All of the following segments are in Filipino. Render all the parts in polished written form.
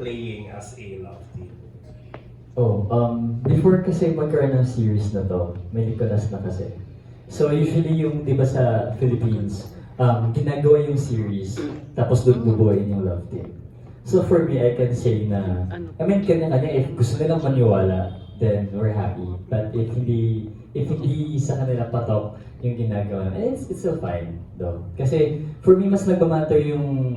playing as a love team? Oh, before kasi magkaroon ng series na to, may Nicolas na kasi. So usually yung, di ba sa Philippines, ginagawa yung series, tapos doon bubuhayin yung love team. So for me, I can say na, I mean, kanya-kanya, if gusto nilang maniwala, then we're happy. But if hindi sa kanila patok yung ginagawa, it's still fine, though. Kasi for me, mas nagmamatter yung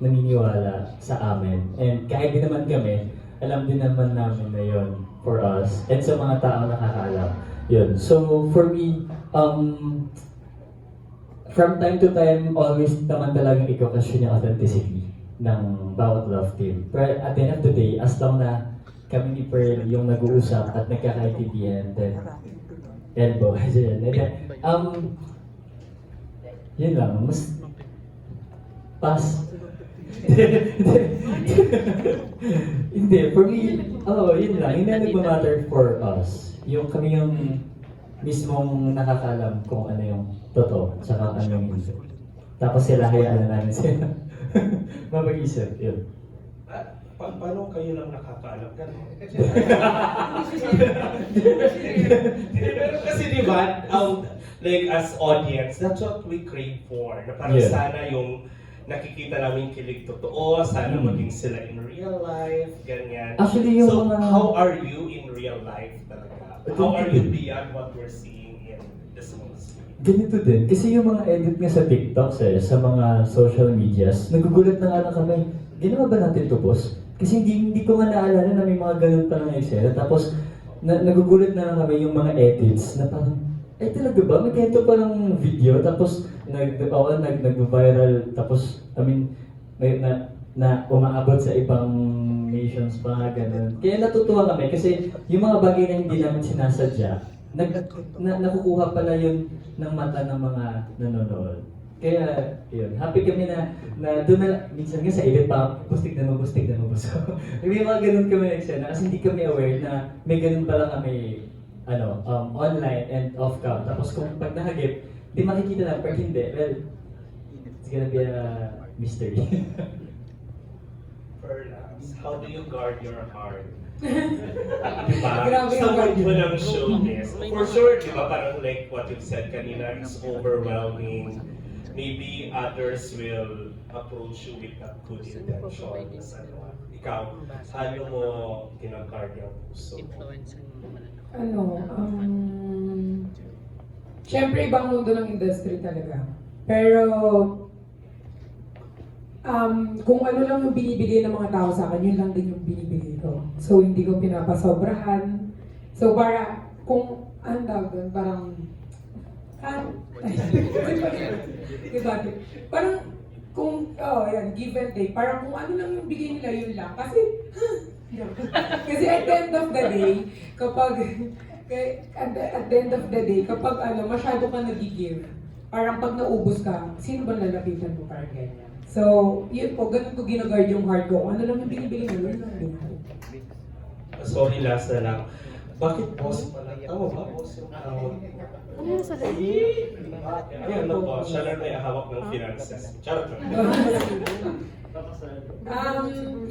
naniniwala sa amin. And kahit di naman kami, alam din naman namin na yun for us and sa mga tao nakakaalam yun. So for me, from time to time, always naman talagang i-question yung authenticity ng bawat love team. Pero at the end of the day, as long na kami ni Pearl yung nag-uusap at nagkakaintindihan, then elbow, yun. And then, yun lang, mas pass. Hindi, for me, yun lang. Yun na nagmamatter for us. Yung kami yung mismong nakakalam kung ano yung totoo, saka ano yung hindi. Tapos sila, hayaan na namin sila. Mapag-isip, yun. Paano kayo lang nakakaalam ka? Pero kasi di ba, like as audience, that's what we crave for. Na parang sana yung nakikita namin kilig totoo, sana maging sila in real life, ganyan. Actually, yung so, mga... how are you in real life talaga? How are you beyond what we're seeing in the small screen? Ganito din. Kasi yung mga edit nga sa TikTok, sa mga social medias, nagugulat na nga lang kami, ginawa ba natin to, boss? Kasi hindi ko nga naalala na may mga ganun pa ng eksena. Tapos, nagugulat na lang kami yung mga edits na parang, talaga ba? May ganito pa ng video, tapos nag-viral, tapos, I mean, na umaabot sa ibang nations pa nga ganun. Kaya natutuwa kami kasi yung mga bagay na hindi namin sinasadya, nakukuha pala yun ng mata ng mga nanonood. Kaya, yun, happy kami na doon na, minsan nga sa edit pa, bustig na mo. So, may mga ganun kami na eksena kasi hindi kami aware na may ganun pala kami, online and off-cam. Tapos kung pag nahagip, di makikita lang, pero hindi, well, it's gonna be a mystery. Perhaps, how do you guard your heart? Grabe Sa yung guard world mo yun. ng showbiz. For sure, di ba, parang like what you've said kanina, it's overwhelming. Maybe others will approach you with not good intentions. Ikaw, paano mo ginaguard yung puso? Siyempre ibang mundo ng industry talaga. Pero, kung ano lang yung binibigay ng mga tao sa akin, yun lang din yung binibigay ko. So, hindi ko pinapasobrahan. So, kung, ang tawag doon, parang, diba? Parang, give and take. Parang kung ano lang yung bigay nila, yun lang. Kasi, kasi at the end of the day, kapag masyado ka nag-give, parang pag naubos ka, sino ba lalapitan mo parang ganyan? So, yun po, ganun ko ginaguard yung heart ko. Kung ano lang yung binibigay mo, yun lang din. Sorry, last na lang. Bakit boss pala? Tama ba boss yung tawag? Ano yung sa Ayan na boss, siya lang may hawak ng finances. Charot lang.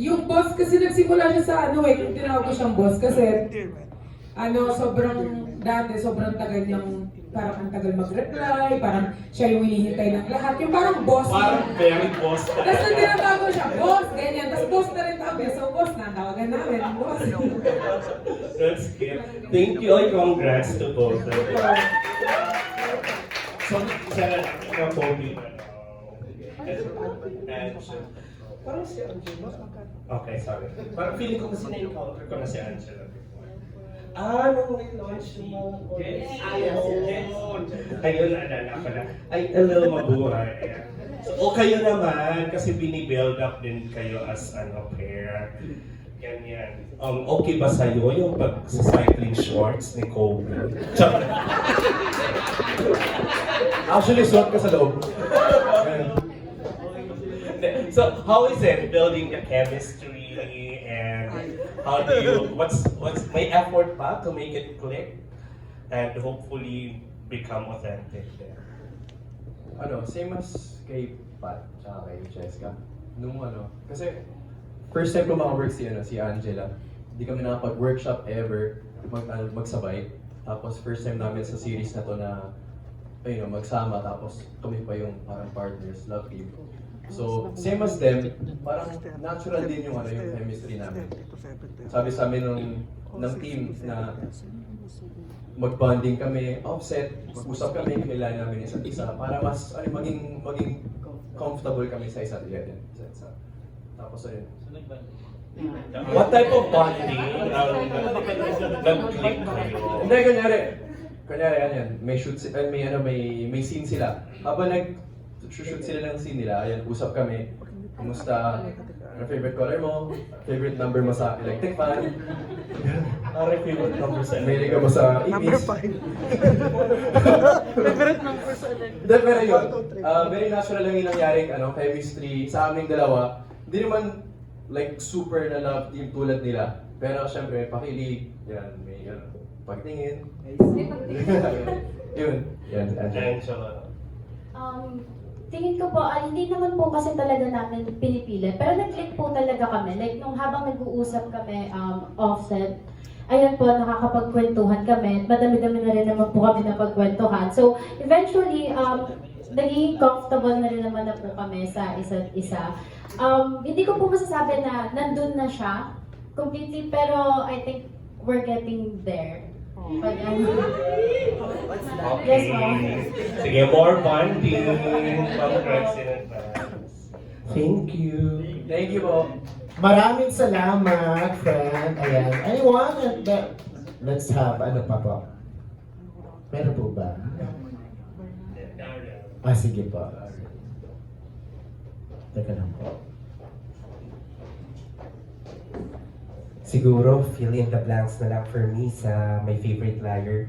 Yung boss kasi nagsimula siya sa yung tinawag ko siyang boss kasi sobrang tagal niyang, parang ang tagal mag-reply, parang siya yung hinihintay ng lahat, yung parang boss. Parang very boss ka. Tapos nang tinatawag ko siya, boss, ganyan, tapos boss na rin tawag niya, so boss na, tawagan namin, boss. That's cute. Thank you and congrats to both of you. So, isa na Kobe. Parang si Angela. Okay, sorry. Parang feeling ko kasi na-encounter ko na si Angela before. Nung launch mo. Yes. Ayun, naalala ko na. Ay, hello, mabuhay. So, kayo naman, kasi binibuild up din kayo as pair. Ganyan. Okay ba sa'yo yung pag-cycling shorts ni Kobe? Actually, suot ka sa loob. So, how is it building the chemistry and how do you, what's may effort pa to make it click and hopefully become authentic there? Same as kay Pat, tsaka kay Cheska. Kasi first time ko maka-work si Angela. Hindi kami nakapag-workshop ever, magsabay. Tapos first time namin sa series na to na magsama, tapos kami pa yung parang partners, love team. So, same as them, parang natural din yung chemistry namin. Sabi sa amin ng team na mag-bonding kami, offset, mag-usap kami, kailangan namin isa't isa para mas maging comfortable kami sa isa't isa. Tapos ayun. What type of bonding ang nag-click kayo? Hindi, kunyari yan, may scene sila. Habang nag-shoot sila ng scene nila, ayan, usap kami. Kumusta? Ano favorite color mo? Favorite number mo sa electric fan? Ang favorite number sa May ka mo sa ipis? Favorite number sa electric. Hindi, pero yun, very natural lang yung nangyaring chemistry sa aming dalawa. Hindi naman like super na love team tulad nila. Pero syempre, pakilig, yan, may pagtingin. Yun, yan, Angela. Tingin ko po, hindi naman po kasi talaga namin pinipili. Pero nag-click po talaga kami. Like, nung habang nag-uusap kami, offset, ayan po, nakakapagkwentuhan kami. Madami-dami na rin naman po kami napagkwentuhan. So, eventually, naging comfortable na rin naman na po kami sa isa't isa. Hindi ko po masasabi na nandun na siya completely, pero I think we're getting there. Pag Okay. Yes, ma'am. Sige, more bonding. Congrats in advance. Thank you. Thank you po. Maraming salamat, friend. Ayan. Anyone? Let's have, ano pa po? Meron po ba? Sige po. Teka lang po. Siguro, fill in the blanks na lang for me sa my favorite liar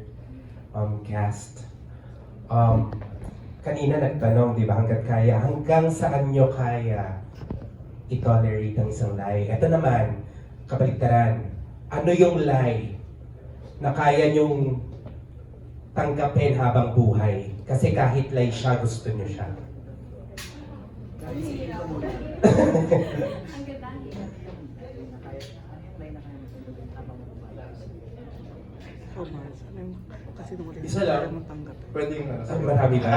cast. Kanina nagtanong, di ba, hanggang saan nyo kaya i-tolerate ang isang lie? Ito naman, kabaligtaran, ano yung lie na kaya nyong tanggapin habang buhay? Kasi kahit lie siya, gusto nyo siya. Isa lang, pwede yung Marami ba?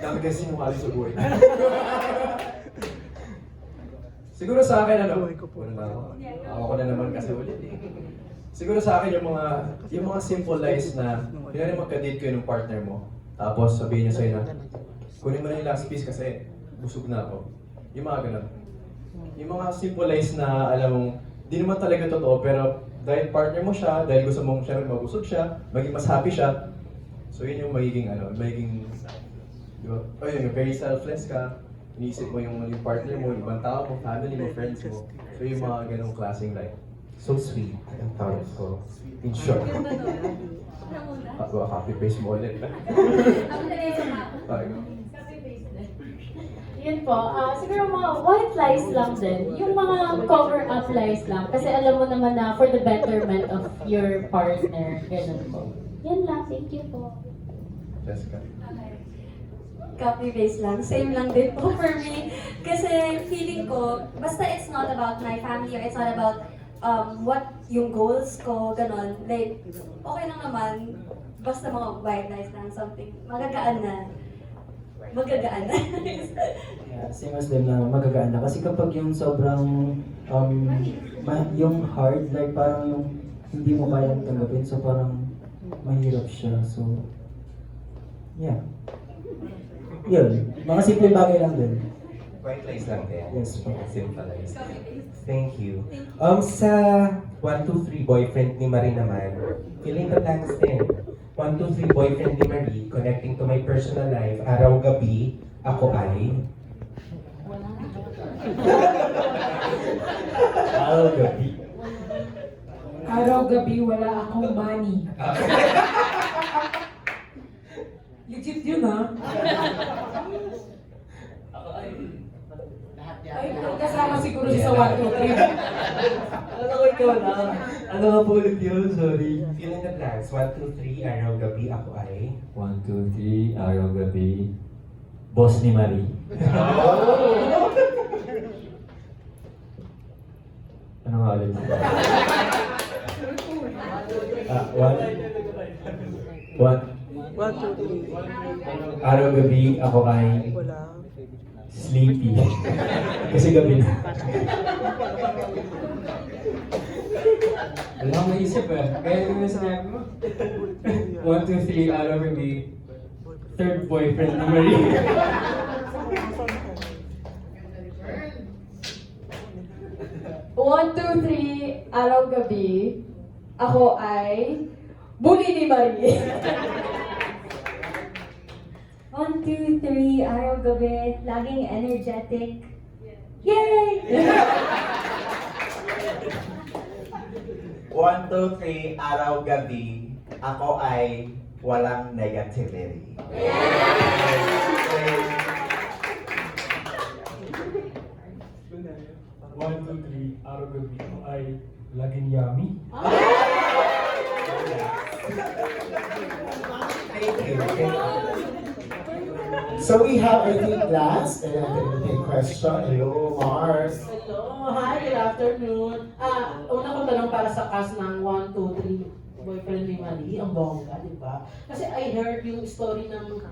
dami kasi sinungaling sa buhay. Siguro sa akin, ako na naman kasi ulit eh. Siguro sa akin yung mga simple lies na kailangan magka-date kayo ng partner mo, tapos sabihin niya sa'yo na kunin mo na yung last piece kasi busog na ako. Yung mga ganun. Yung mga simple lies na alam mong di naman talaga totoo, pero dahil partner mo siya, dahil gusto mong syempre mabusog siya, maging mas happy siya. So yun yung magiging very selfless ka. Iniisip mo yung partner mo, yung ibang tao mo, family mo, friends mo. So yung mga ganong klaseng life. So sweet and thoughtful. In short. Copy paste mo ulit. Yun po, siguro mga white lies lang din. Yung mga cover-up lies lang. Kasi alam mo naman na for the betterment of your partner. Ganun po. Yan lang, thank you po. Jessica. Copy-paste lang. Same lang din po for me. Kasi feeling ko, basta it's not about my family or it's not about what yung goals ko, ganon. Like, okay lang naman. Basta mga white lies lang, something. Magagaan na. Yeah, same as them na magagaan na. Kasi kapag yung sobrang, yung hard, like parang yung hindi mo kayang tanggapin, so parang mahirap siya. So, yeah. Yun, mga simple bagay lang din. White lies lang din. Yes po. Simple lies. Thank you. Sa 1, 2, 3 boyfriend ni Marie naman, filling the blanks din. 1, 2, 3 boyfriend ni Marie, connecting to my personal life, araw-gabi, ako ay... Araw-gabi. Araw-gabi, wala akong money. Legit yun, ha? Ay, kasama siguro siya sa 1, 2, 3. Ano ko ikaw lang? Ano nga po ulit yun? Sorry. Fill in the blanks. 1, 2, 3, araw-gabi, ako ay... 1, 2, 3, araw-gabi. Boss ni Marie. Ano nga ulit? One. Araw-gabi ako ay sleepy. Kasi gabi na. Wala akong maisip eh. Kaya yung sinabi mo. 1, 2, 3, araw-gabi. Third boyfriend ni Marie. One, two, three, araw-gabi, ako ay bully ni Marie. 1, 2, 3, araw-gabi, laging energetic. Yay! 1, 2, 3, araw-gabi, ako ay walang negativity. One, two, three, araw-gabi ako ay laging yummy. Thank you. So we have, I think, last and another question. Hello, Mars. Hello, hi, good afternoon. Una kong tanong para sa cast ng 1, 2, 3, boyfriend ni Marie, ang bongga, di ba? Kasi I heard yung story ng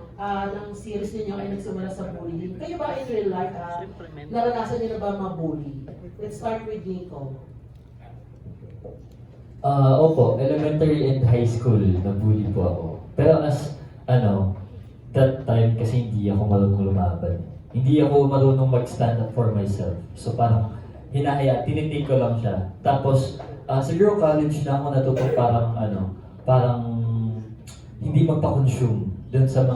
series ninyo ay nagsimula sa bullying. Kayo ba in real life, naranasan niyo na ba mabully? Let's start with Nico. Opo, elementary and high school, nabully po ako. Pero that time kasi hindi ako marunong lumaban. Hindi ako marunong mag-stand up for myself. So parang tinitake ko lang siya. Tapos, siguro college na ako natutong parang hindi magpa-consume dun sa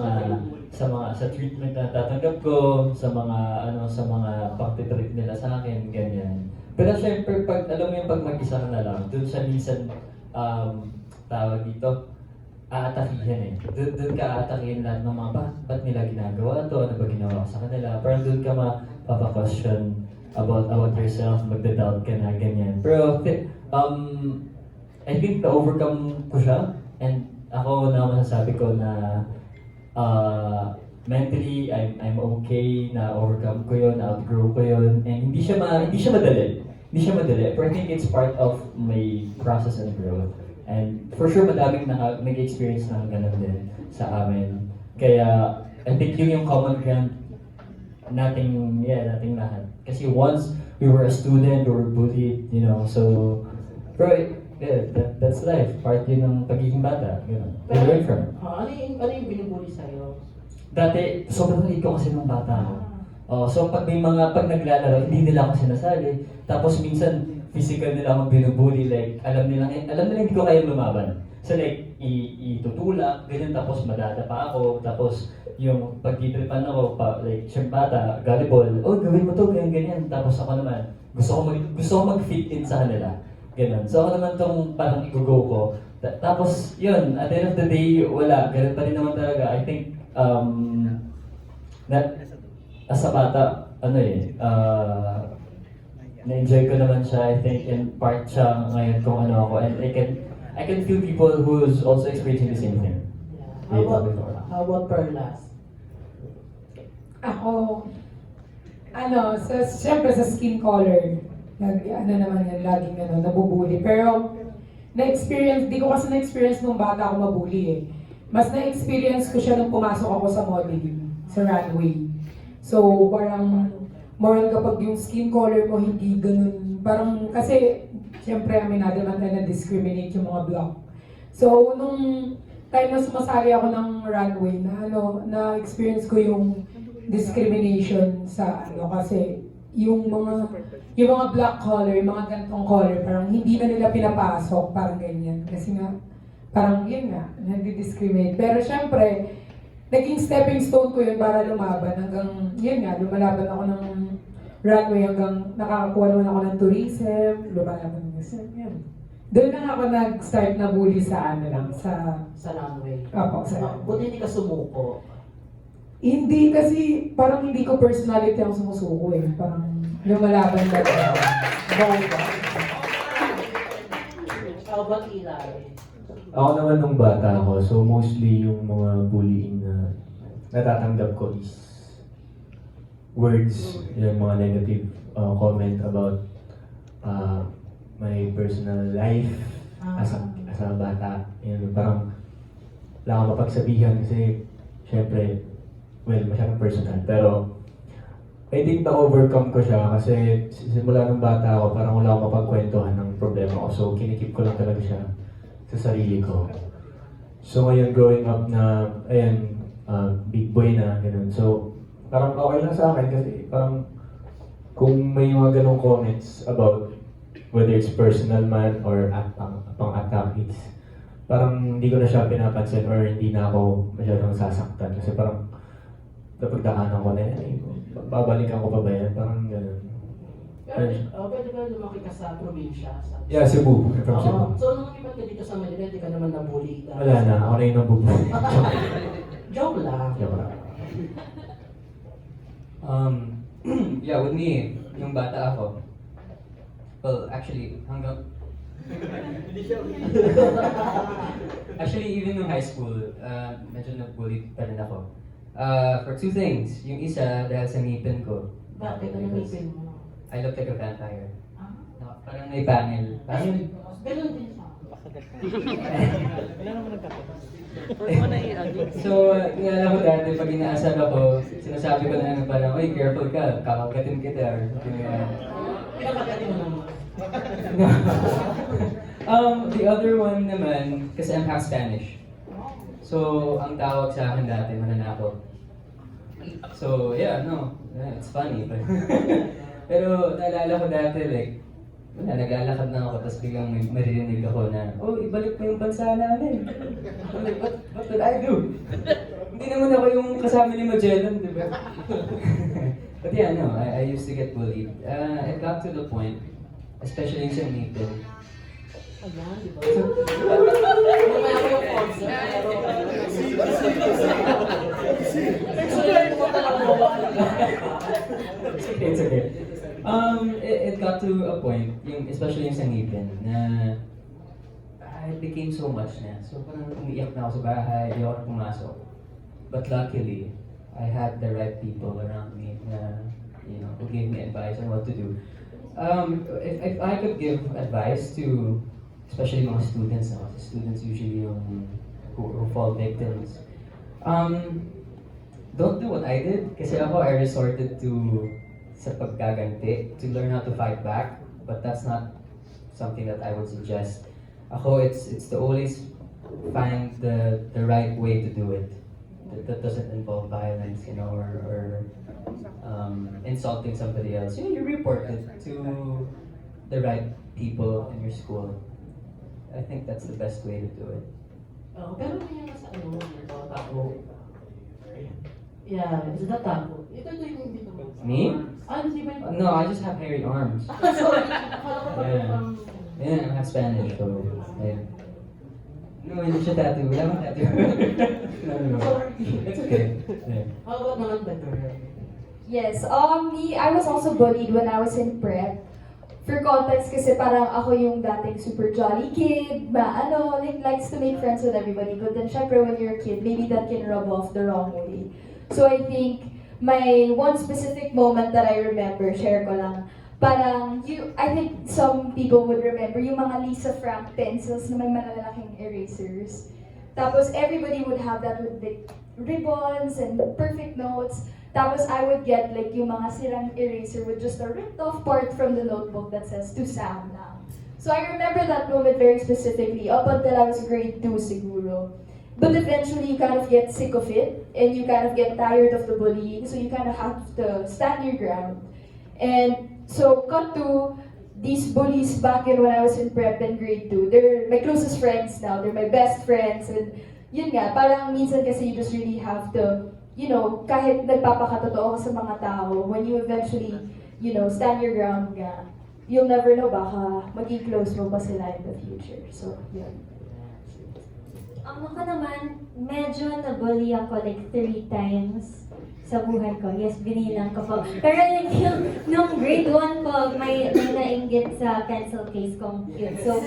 treatment na tatanggap ko, sa mga pagtitrip nila sa akin, ganyan. Pero syempre, alam mo yung pag mag-isa ka na lang, dun sa minsan, tawag dito, aatakihin eh. Doon ka aatakihin lahat ng mga, ba't nila ginagawa to? Ano ba ginawa ko sa kanila? Parang doon ka mapapa-question about yourself, magda-doubt ka na, ganyan. Pero, I think na-overcome ko siya. And ako na masasabi ko na mentally, I'm okay, na-overcome ko yun, na-outgrow ko yun. And hindi siya madali. Hindi siya madali. Pero I think it's part of my process and growth. And for sure, madaming nag-experience ng ganun din sa amin. Kaya, I think yun yung common ground nating lahat. Kasi once we were a student, we were bullied, so, pero, that's life. Part yun ng pagiging bata, We learn from it. Ano yung binubully sa'yo? Dati, sobrang liit ko kasi nung bata ako. So pag naglalaro, hindi nila ako sinasali. Tapos minsan, physical nila akong binubully, like, alam nila hindi ko kaya lumaban. So like, itutulak, ganyan, tapos madadapa ako, tapos yung pagtitripan ako, like, siyang bata, volleyball, gawin mo to, ganyan. Tapos ako naman, gusto ko mag-fit in sa kanila. Ganun. So ako naman tong parang i-go ko. Tapos, yun, at the end of the day, wala. Ganun pa rin naman talaga. I think, as a bata, na-enjoy ko naman siya, I think, and part siya ngayon kung ano ako. And I can feel people who's also experiencing the same thing. How about Perlas? Ako, siyempre sa skin color, laging nabubuli. Pero, di ko kasi na-experience nung bata ako mabuli eh. Mas na-experience ko siya nung pumasok ako sa modeling, sa runway. So, parang, more on kapag yung skin color mo hindi ganun, parang, kasi, siyempre, aminado naman tayo na-discriminate yung mga black. So, nung time na sumasali ako ng runway, na-experience ko yung discrimination sa, kasi, yung mga black color, yung mga gantong color, parang hindi na nila pinapasok, parang ganyan. Kasi nga, parang yun nga, nandi-discriminate. Pero syempre, naging stepping stone ko yun para lumaban hanggang, yun nga, lumalaban ako ng runway hanggang nakakakuha naman ako ng tourism, lumalaban ng yun. Doon lang ako nag-start na bully sa Sa runway. Opo, sa runway. Buti hindi ka sumuko. Hindi kasi, parang hindi ko personality ang sumusuko eh. Parang lumalaban lang ako. How about Eli? Ako naman nung bata ako, so mostly yung mga bullying na natatanggap ko is words, yung mga negative comment about my personal life as a bata. Yun, parang wala akong mapagsabihan kasi syempre, well, masyadong personal. Pero I think na-overcome ko siya kasi simula nung bata ako, parang wala akong mapagkwentuhan ng problema ko. So, kinikip ko lang talaga siya sa sarili ko. So, ngayon growing up na, ayan, big boy na, ganun. So, parang okay lang sa akin kasi parang kung may mga ganong comments about whether it's personal man or pang-attack, it's parang hindi ko na siya pinapansin or hindi na ako masyadong sasaktan kasi parang napagdaanan ko na yan. Babalikan ko pa ba yan? Parang gano'n. Pwede ba lumaki ka sa probinsya? Yeah, Cebu. I'm from Cebu. So, nung lumipat ka dito sa Manila, di ka naman nabully? Wala na. Ako na yung nabubuli. Joke lang. Joke lang. Yeah, with me, yung bata ako, well, actually, actually, even in high school, medyo nag-bully pa rin ako. For two things. Yung isa, dahil sa ngipin ko. Bakit? Ano ngipin mo? I look like a vampire. No, parang may pangil. Parang, Ganun din siya. so, naalala ko dati, pag inaasar ako, sinasabi ko na parang, "Oy, careful ka, kakagatin kita." Or something like that. Pinapagatin mo naman. The other one naman, kasi I'm half Spanish. So, ang tawag sa akin dati, mananakot. So, yeah, it's funny. But pero naalala ko dati, like, wala, naglalakad na ako, tapos biglang may maririnig ako na, "Oh, ibalik mo yung bansa namin." Like, what did I do? Hindi naman ako yung kasama ni Magellan, di ba? But yeah, no, I used to get bullied. It got to the point, especially sa ngipin. Ayan, di ba? Mamaya ko yung concept, pero... Explain mo talaga mo. It's okay. It got to a point, especially yung sa ngipin, na it became so much na. So parang umiiyak na ako sa bahay, di ako na pumasok. But luckily, I had the right people around me na, who gave me advice on what to do. If I could give advice to, especially mga students, students usually who fall victims, don't do what I did, kasi ako, I resorted to sa paggaganti, to learn how to fight back, but that's not something that I would suggest. Ako, it's to always find the right way to do it. That doesn't involve violence, or insulting somebody else. You report it to the right people in your school. I think that's the best way to do it. Pero may nga sa tapo. Yeah, is that tapo? Ito yung dito mo. Me? Di ba yun? No, I just have hairy arms. Sorry, akala ko pa Yeah, I have Spanish, so no, hindi siya tattoo. Wala akong tattoo. No. It's okay. Yeah. How about naman better? Yes, me, I was also bullied when I was in prep. For context, kasi parang ako yung dating super jolly kid, likes to make friends with everybody. But then, syempre, when you're a kid, maybe that can rub off the wrong way. So I think my one specific moment that I remember, share ko lang, parang, I think some people would remember yung mga Lisa Frank pencils na may malalaking erasers. Tapos everybody would have that with like ribbons and perfect notes. Tapos I would get like yung mga sirang eraser with just a ripped off part from the notebook that says to Sam lang. So I remember that moment very specifically up until I was grade 2 siguro. But eventually you kind of get sick of it and you kind of get tired of the bullying, so you kind of have to stand your ground. And so cut to these bullies back when I was in prep in grade 2. They're my closest friends now. They're my best friends. And yun nga, parang minsan kasi you just really have to, kahit nagpapakatotoo ka sa mga tao, when you eventually, stand your ground nga, you'll never know, baka maging close mo pa sila in the future. So, yun. Ako naman, medyo nabully ako like 3 times sa buhay ko. Yes, binilang ko po. Pero like, nung grade 1 po, may nainggit sa pencil case kong cute. So,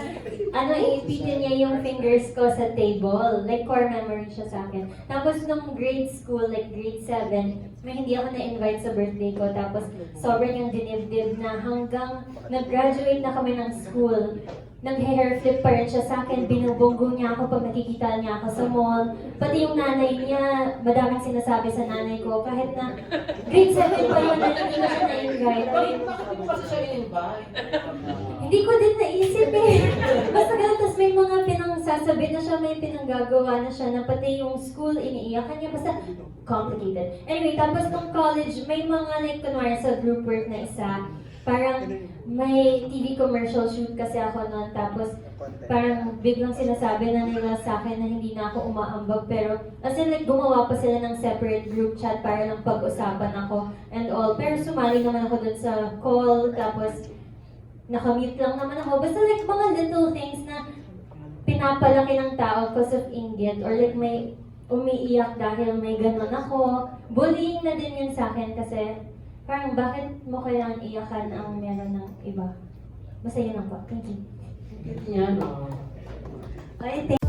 ipitin niya yung fingers ko sa table. Like, core memory siya sa akin. Tapos, nung grade school, like grade 7, may hindi ako na-invite sa birthday ko. Tapos, sobrang yung dinibdib na hanggang nag-graduate na kami ng school. Nag-hair flip pa rin siya sa akin, binubunggo niya ako pag nakikita niya ako sa mall. Pati yung nanay niya, madaming sinasabi sa nanay ko, kahit na grade 7 pa yun, na hindi ko siya na-invite. Bakit mo kasi siya in-invite? Hindi ko din naisip eh. Basta ganun, tapos may mga pinangsasabi na siya, may pinanggagawa na siya, na pati yung school, iniiyakan niya, basta complicated. Anyway, tapos nung college, may mga like, kunwari sa group work na isa, parang may TV commercial shoot kasi ako noon, tapos parang biglang sinasabi na nila sa akin na hindi na ako umaambag, pero as in like gumawa pa sila ng separate group chat para lang pag-usapan ako and all, pero sumali naman ako dun sa call, tapos nakamute lang naman ako, basta like mga little things na pinapalaki ng tao because of inggit, or like may umiiyak dahil may ganun ako. Bullying na din yun sa akin kasi parang bakit mo kailangan iyakan ang meron ng iba? Basta yun lang po. Thank you. Yan, Okay,